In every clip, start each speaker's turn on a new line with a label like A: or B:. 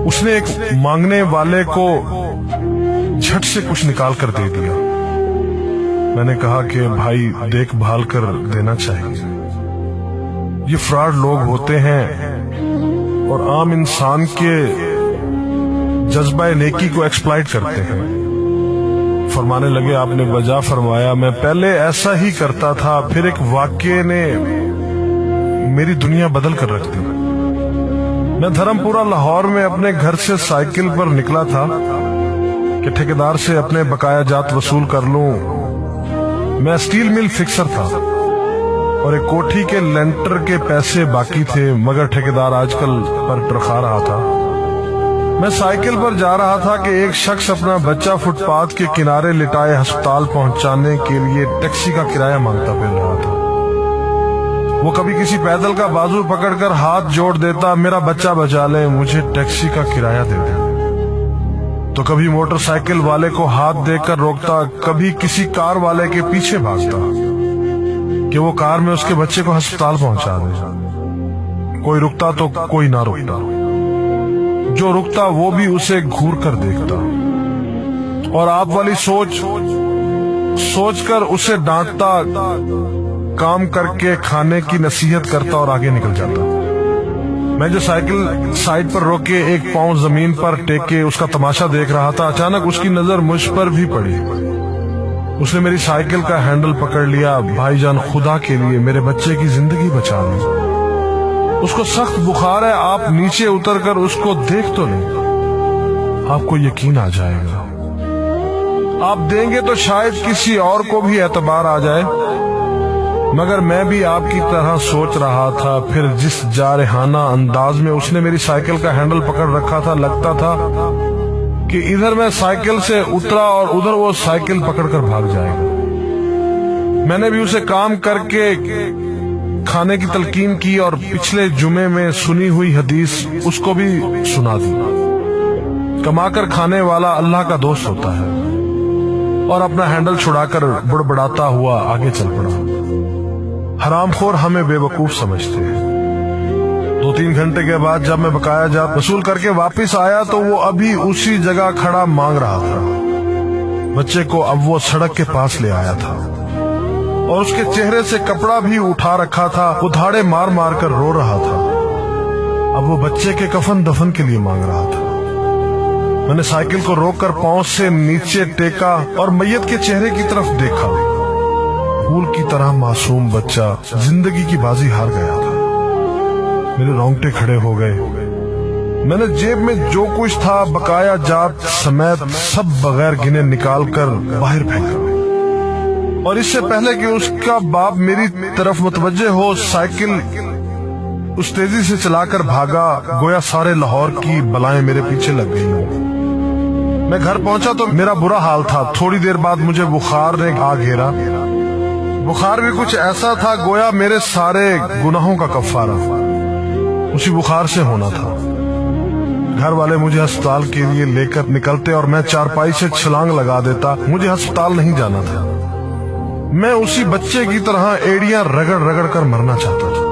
A: उसने एक मांगने वाले को झट से कुछ निकाल कर दे दिया। मैंने कहा कि भाई देखभाल कर देना चाहिए, ये फ्रॉड लोग होते हैं और आम इंसान के जज्बा नेकी को एक्सप्लॉइट करते हैं। फरमाने लगे आपने वजह फरमाया, मैं पहले ऐसा ही करता था, फिर एक वाक़ये ने मेरी दुनिया बदल कर रख दी। मैं धर्मपुरा लाहौर में अपने घर से साइकिल पर निकला था कि ठेकेदार से अपने बकाया जात वसूल कर लूं। मैं स्टील मिल फिक्सर था और एक कोठी के लेंटर के पैसे बाकी थे, मगर ठेकेदार आजकल पर टरखा रहा था। मैं साइकिल पर जा रहा था कि एक शख्स अपना बच्चा फुटपाथ के किनारे लिटाए अस्पताल पहुंचाने के लिए टैक्सी का किराया मांगता फिर रहा था। वो कभी किसी पैदल का बाजू पकड़कर हाथ जोड़ देता, मेरा बच्चा बचा ले, मुझे टैक्सी का किराया दे दे। तो कभी मोटरसाइकिल वाले को हाथ देकर रोकता, कभी किसी कार वाले के पीछे भागता कि वो कार में उसके बच्चे को अस्पताल पहुंचा दे। कोई रुकता तो कोई ना रुकता, जो रुकता वो भी उसे घूर कर देखता और आप वाली सोच कर उसे डांटता, काम करके खाने की नसीहत करता और आगे निकल जाता। मैं जो साइकिल साइड पर रोके एक पांव जमीन पर टेके उसका तमाशा देख रहा था, अचानक उसकी नजर मुझ पर भी पड़ी। उसने मेरी साइकिल का हैंडल पकड़ लिया, भाईजान खुदा के लिए मेरे बच्चे की जिंदगी बचा लो, उसको सख्त बुखार है, आप नीचे उतरकर उसको देख तो लें, आपको यकीन आ जाएगा। आप देंगे तो शायद किसी और को भी एतबार आ जाए, मगर मैं भी आपकी तरह सोच रहा था। फिर जिस जारहाना अंदाज में उसने मेरी साइकिल का हैंडल पकड़ रखा था, लगता था कि इधर मैं साइकिल से उतरा और उधर वो साइकिल पकड़कर भाग जाएगा। मैंने भी उसे काम करके खाने की तलकीन की और पिछले जुमे में सुनी हुई हदीस उसको भी सुना दी। कमाकर खाने वाला अल्लाह का दोस्त होता है, और अपना हैंडल छुड़ाकर बुड़बड़ाता हुआ आगे चल पड़ा। हरामखोर हमें बेवकूफ समझते हैं। 2-3 घंटे के बाद जब मैं बकाया जात वसूल करके वापस आया तो वो अभी उसी जगह खड़ा मांग रहा था। बच्चे को अब वो सड़क के पास ले आया था और उसके चेहरे से कपड़ा भी उठा रखा था। वो धाड़े मार मार कर रो रहा था। अब वो बच्चे के कफन दफन के लिए मांग रहा था। मैंने साइकिल को रोककर पांव से नीचे टेका और मैयत के चेहरे की तरफ देखा। फूल की तरह मासूम बच्चा जिंदगी की बाजी हार गया था। मेरे रोंगटे खड़े हो गए। मैंने जेब में जो कुछ था बकाया जात समेत सब बगैर गिने निकाल कर बाहर फेंका, और इससे पहले कि उसका बाप मेरी तरफ मुतवज्जे हो, साइकिल उस तेजी से चलाकर भागा गोया सारे लाहौर की बलाएं मेरे पीछे लग गई। मैं घर पहुंचा तो मेरा बुरा हाल था। थोड़ी देर बाद मुझे बुखार ने आ घेरा। बुखार भी कुछ ऐसा था गोया मेरे सारे गुनाहों का कफारा उसी बुखार से होना था। घर वाले मुझे अस्पताल के लिए लेकर निकलते और मैं चारपाई से छलांग लगा देता। मुझे अस्पताल नहीं जाना था। मैं उसी बच्चे की तरह एड़ियां रगड़ रगड़ कर मरना चाहता था।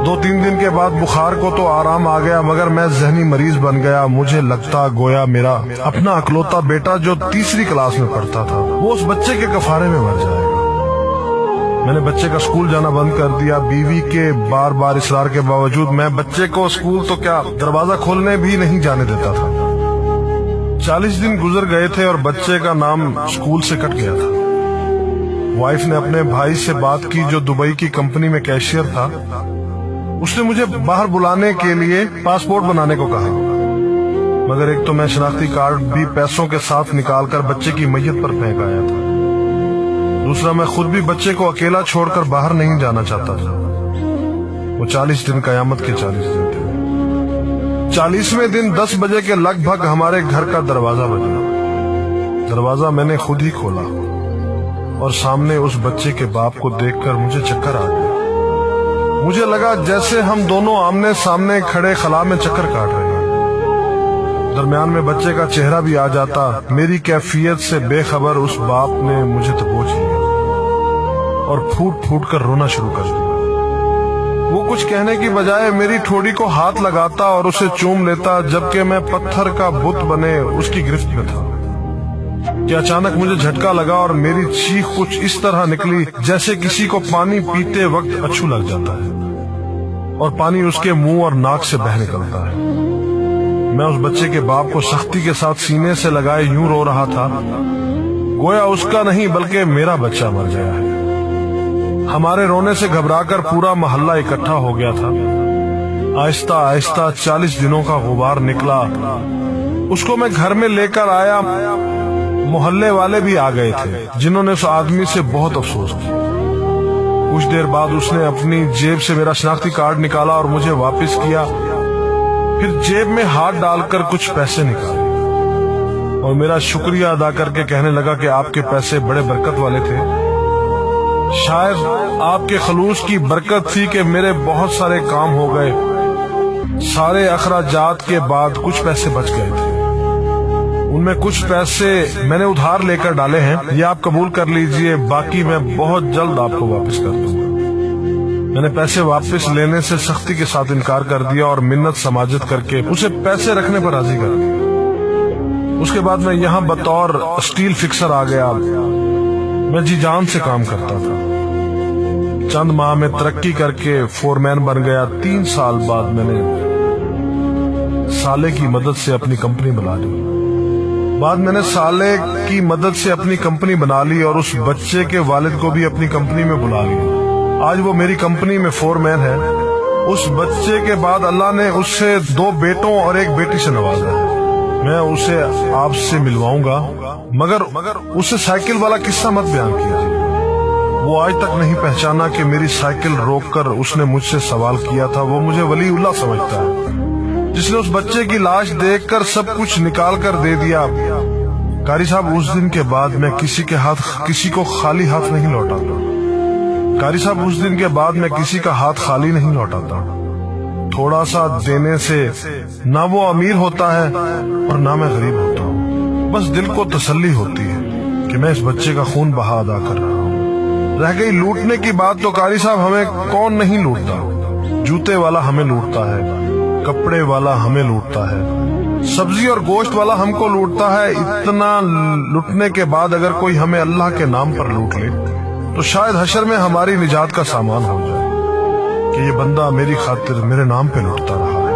A: 2-3 दिन के बाद बुखार को तो आराम आ गया, मगर मैं जहनी मरीज बन गया। मुझे लगता गोया मेरा अपना अकलौता बेटा जो 3री क्लास में पढ़ता था वो उस बच्चे के कफारे में मर जाएगा। मैंने बच्चे का स्कूल जाना बंद कर दिया। बीवी के बार बार इसरार के बावजूद मैं बच्चे को स्कूल तो क्या दरवाजा खोलने भी नहीं जाने देता था। 40 दिन गुजर गए थे और बच्चे का नाम स्कूल से कट गया था। वाइफ ने अपने भाई से बात की जो दुबई की कंपनी में कैशियर था। उसने मुझे बाहर बुलाने के लिए पासपोर्ट बनाने को कहा, मगर एक तो मैं शनाख्ती कार्ड भी पैसों के साथ निकालकर बच्चे की मैयत पर फेंक आया था। दूसरा, मैं खुद भी बच्चे को अकेला छोड़कर बाहर नहीं जाना चाहता था। वो 40 दिन कयामत के 40 दिन थे। 40वें दिन 10 बजे के लगभग हमारे घर का दरवाजा बजा। दरवाजा मैंने खुद ही खोला और सामने उस बच्चे के बाप को देखकर मुझे चक्कर आ गया। मुझे लगा जैसे हम दोनों आमने सामने खड़े खला में चक्कर काट रहे हैं। दरमियान में बच्चे का चेहरा भी आ जाता। मेरी कैफियत से बेखबर उस बाप ने मुझे दबोच लिया और फूट फूट कर रोना शुरू कर दिया। وہ کچھ کہنے کی بجائے میری ٹھوڑی کو ہاتھ لگاتا اور اسے چوم لیتا، جبکہ میں پتھر کا بت بنے اس کی گرفت میں تھا کہ اچانک مجھے جھٹکا لگا اور میری چیخ کچھ اس طرح نکلی جیسے کسی کو پانی پیتے وقت اچھو لگ جاتا ہے اور پانی اس کے منہ اور ناک سے بہہ نکلتا ہے۔ میں اس بچے کے باپ کو سختی کے ساتھ سینے سے لگائے یوں رو رہا تھا گویا اس کا نہیں بلکہ میرا بچہ مر گیا ہے۔ ہمارے رونے سے گھبرا کر پورا محلہ اکٹھا ہو گیا تھا۔ آہستہ آہستہ 40 دنوں کا غبار نکلا، اس کو میں گھر میں لے کر آیا۔ محلے والے بھی آ گئے تھے جنہوں نے اس آدمی سے بہت افسوس کیا۔ کچھ دیر بعد اس نے اپنی جیب سے میرا شناختی کارڈ نکالا اور مجھے واپس کیا، پھر جیب میں ہاتھ ڈال کر کچھ پیسے نکالے اور میرا شکریہ ادا کر کے کہنے لگا کہ آپ کے پیسے بڑے برکت والے تھے، شاید آپ کے خلوص کی برکت تھی کہ میرے بہت سارے کام ہو گئے۔ سارے اخراجات کے بعد کچھ پیسے بچ گئے تھے، ان میں کچھ پیسے میں نے ادھار لے کر ڈالے ہیں، یہ آپ قبول کر لیجئے، باقی میں بہت جلد آپ کو واپس کر دوں گا۔ میں نے پیسے واپس لینے سے سختی کے ساتھ انکار کر دیا اور منت سماجت کر کے اسے پیسے رکھنے پر راضی کر دیا۔ اس کے بعد میں یہاں بطور اسٹیل فکسر آ گیا۔ میں جی جان سے کام کرتا تھا، چند ماہ میں ترقی کر کے فورمین بن گیا۔ 3 سال بعد میں نے سالے کی مدد سے اپنی کمپنی بنا لی اور اس بچے کے والد کو بھی اپنی کمپنی میں بلا لیا۔ آج وہ میری کمپنی میں فورمین ہے۔ اس بچے کے بعد اللہ نے اسے 2 بیٹوں اور 1 بیٹی سے نوازا ہے۔ میں اسے آپ سے ملواؤں گا، مگر اسے سائیکل والا قصہ مت بیان کیجیے۔ وہ آج تک نہیں پہچانا کہ میری سائیکل روک کر اس نے مجھ سے سوال کیا تھا۔ وہ مجھے ولی اللہ سمجھتا ہے جس نے اس بچے کی لاش دیکھ کر سب کچھ نکال کر دے دیا۔ قاری صاحب، اس دن کے بعد میں کسی کو خالی ہاتھ نہیں لوٹاتا۔ تھوڑا سا دینے سے نہ وہ امیر ہوتا ہے اور نہ میں غریب ہوتا ہوں، بس دل کو تسلی ہوتی ہے کہ میں اس بچے کا خون بہا ادا کر رہا ہوں۔ رہ گئی لوٹنے کی بات تو قاری صاحب ہمیں کون نہیں لوٹتا؟ جوتے والا ہمیں لوٹتا ہے، کپڑے والا ہمیں لوٹتا ہے، سبزی اور گوشت والا ہم کو لوٹتا ہے۔ اتنا لوٹنے کے بعد اگر کوئی ہمیں اللہ کے نام پر لوٹ لے تو شاید حشر میں ہماری نجات کا سامان ہو جائے کہ یہ بندہ میری خاطر میرے نام پہ لوٹتا رہا۔